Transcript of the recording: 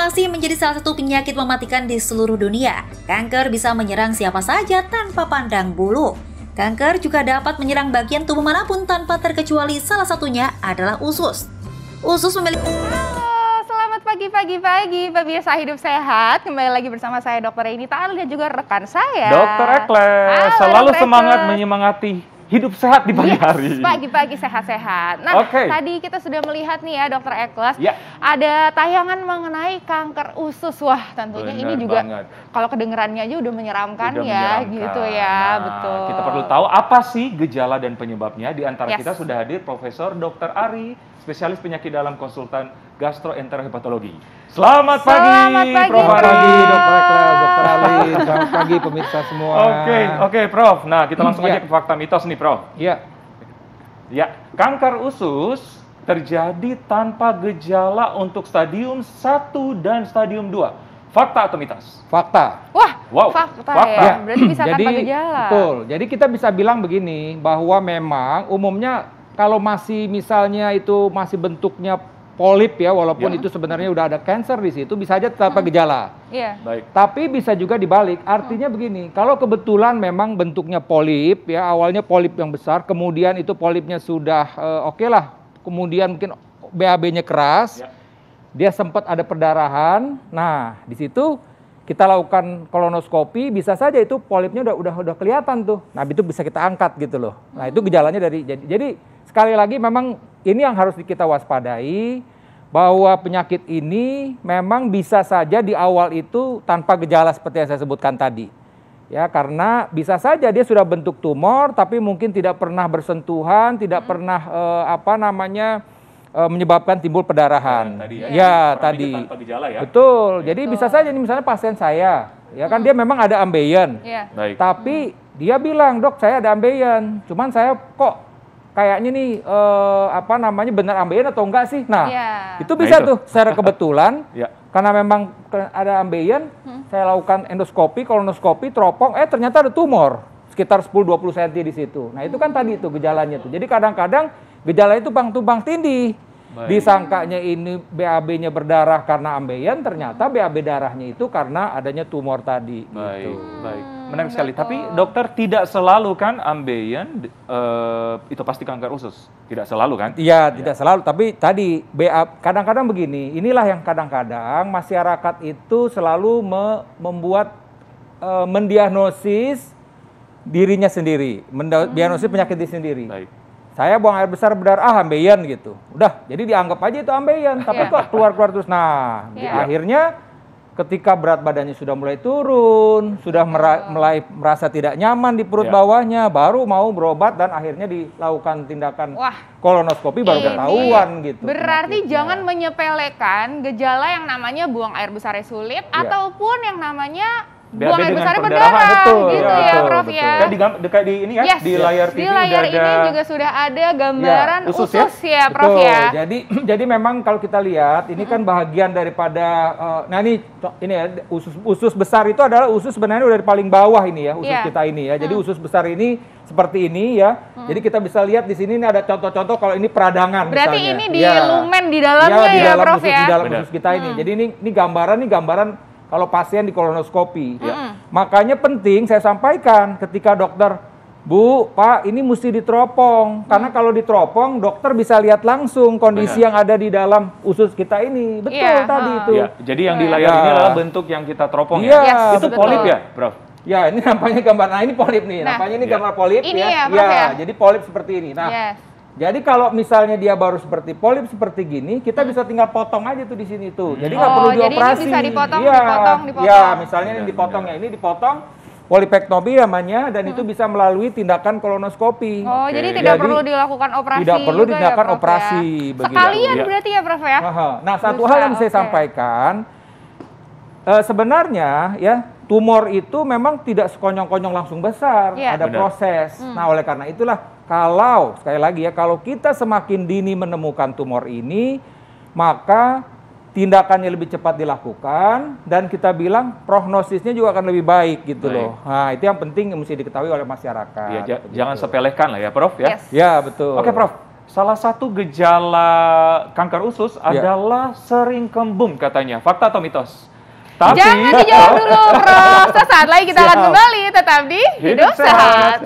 masih menjadi salah satu penyakit mematikan di seluruh dunia. Kanker bisa menyerang siapa saja tanpa pandang bulu. Kanker juga dapat menyerang bagian tubuh manapun tanpa terkecuali salah satunya adalah usus. Usus memiliki... Selamat pagi, pemirsa Hidup Sehat. Kembali lagi bersama saya Dr. Eni Ta'al dan juga rekan saya Dr. Ekles. Selalu semangat menyemangati hidup sehat di pagi hari. Pagi-pagi sehat-sehat. Nah, tadi kita sudah melihat nih ya Dr. Ekles, ada tayangan mengenai kanker usus. Wah, tentunya ini juga kalau kedengerannya aja udah menyeramkan gitu ya. Nah, betul. Kita perlu tahu apa sih gejala dan penyebabnya. Di antara kita sudah hadir Profesor Dr. Ari, spesialis penyakit dalam konsultan gastroenterohepatologi. Selamat pagi, Prof. Pagi, Dr. Ekles, Dr. Ali. Selamat pagi pemirsa semua. Oke, Prof. Nah, kita langsung aja ke fakta mitos nih, Prof. Ya, kanker usus terjadi tanpa gejala untuk stadium 1 dan stadium 2. Fakta atau mitos? Fakta. Fakta. Ya. Berarti bisa tanpa gejala. Betul. Jadi kita bisa bilang begini, bahwa memang umumnya kalau masih misalnya itu masih bentuknya polip ya, walaupun itu sebenarnya udah ada kanker di situ, bisa aja tanpa gejala. Baik. Tapi bisa juga dibalik. Artinya begini, kalau kebetulan memang bentuknya polip ya, awalnya polip yang besar, kemudian itu polipnya sudah oke lah, kemudian mungkin BAB-nya keras, dia sempat ada perdarahan. Nah, di situ kita lakukan kolonoskopi, bisa saja itu polipnya udah kelihatan tuh. Nah, itu bisa kita angkat gitu loh. Nah, itu gejalanya dari jadi sekali lagi memang ini yang harus kita waspadai, bahwa penyakit ini memang bisa saja di awal itu tanpa gejala seperti yang saya sebutkan tadi. Ya, karena bisa saja dia sudah bentuk tumor tapi mungkin tidak pernah bersentuhan, tidak pernah menyebabkan timbul perdarahan. Tadi. Tanpa gejala ya. Betul. Jadi bisa saja nih misalnya pasien saya, ya kan dia memang ada ambeien. Baik. Tapi dia bilang, "Dok, saya ada ambeien. Cuman saya kok kayaknya nih benar ambeien atau enggak sih?" Nah, itu bisa tuh secara kebetulan karena memang ada ambeien, saya lakukan endoskopi, kolonoskopi, teropong, ternyata ada tumor sekitar 10-20 cm di situ. Nah, itu kan tadi itu gejalanya tuh. Jadi kadang-kadang gejala itu tumpang tindih. Disangkanya ini BAB-nya berdarah karena ambeien, ternyata BAB darahnya itu karena adanya tumor tadi. Baik. Menarik sekali. Tapi dokter, tidak selalu kan ambeien itu pasti kanker usus? Tidak selalu kan? Iya, tidak selalu. Tapi tadi kadang-kadang begini, inilah yang kadang-kadang masyarakat itu selalu membuat mendiagnosis dirinya sendiri, mendiagnosis penyakit diri sendiri. Baik. Saya buang air besar berdarah, ambeien gitu. Udah, jadi dianggap aja itu ambeien, tapi kok keluar-keluar terus. Nah, akhirnya ketika berat badannya sudah mulai turun, sudah mulai merasa tidak nyaman di perut bawahnya, baru mau berobat dan akhirnya dilakukan tindakan kolonoskopi baru ketahuan gitu. Berarti jangan menyepelekan gejala yang namanya buang air besarnya sulit ataupun yang namanya buang air besarnya berdarah, Prof ya. Dekat di ini ya, di layar TV di layar ini juga sudah ada gambaran usus ya, Prof ya. Jadi memang kalau kita lihat ini kan bahagian daripada ini ya, usus besar itu adalah usus sebenarnya udah dari paling bawah ini ya, usus kita ini ya. Jadi usus besar ini seperti ini ya. Jadi kita bisa lihat di sini ini ada contoh-contoh kalau ini peradangan. Berarti misalnya. Ini di lumen di dalamnya ya, Prof ya. Di dalam usus kita ini. Jadi ini gambaran kalau pasien di kolonoskopi. Makanya penting saya sampaikan ketika dokter, "Bu, Pak, ini mesti diteropong." Karena kalau diteropong, dokter bisa lihat langsung kondisi yang ada di dalam usus kita ini. Betul tadi itu. Jadi yang di layar ini adalah bentuk yang kita teropong ya. Itu polip ya, Prof? Ya, ini nampaknya gambar. Nah, ini polip nih. Nampaknya ini gambar polip ini ya. Prof, ya. Jadi polip seperti ini. Nah, jadi kalau misalnya dia baru seperti polip seperti gini, kita bisa tinggal potong aja tuh di sini tuh. Jadi nggak perlu dioperasi. Jadi ini bisa dipotong. Ya, misalnya ini dipotong ya, ini dipotong polipektomi namanya, dan itu bisa melalui tindakan kolonoskopi. Jadi tidak perlu dilakukan operasi. Tidak perlu dilakukan operasi. Sekalian berarti ya, Prof ya. Nah, satu hal yang saya sampaikan, sebenarnya ya tumor itu memang tidak sekonyong-konyong langsung besar, ada proses. Nah, oleh karena itulah kalau sekali lagi ya, kalau kita semakin dini menemukan tumor ini, maka tindakannya lebih cepat dilakukan dan kita bilang prognosisnya juga akan lebih baik gitu loh. Nah, itu yang penting yang mesti diketahui oleh masyarakat. Jangan sepelekan lah ya, Prof ya. Ya, betul. Oke, Prof. salah satu gejala kanker usus adalah sering kembung katanya. Fakta atau mitos? Tapi, jangan dijawab dulu, Prof. Sesaat lagi kita akan kembali tetap di Hidup Sehat.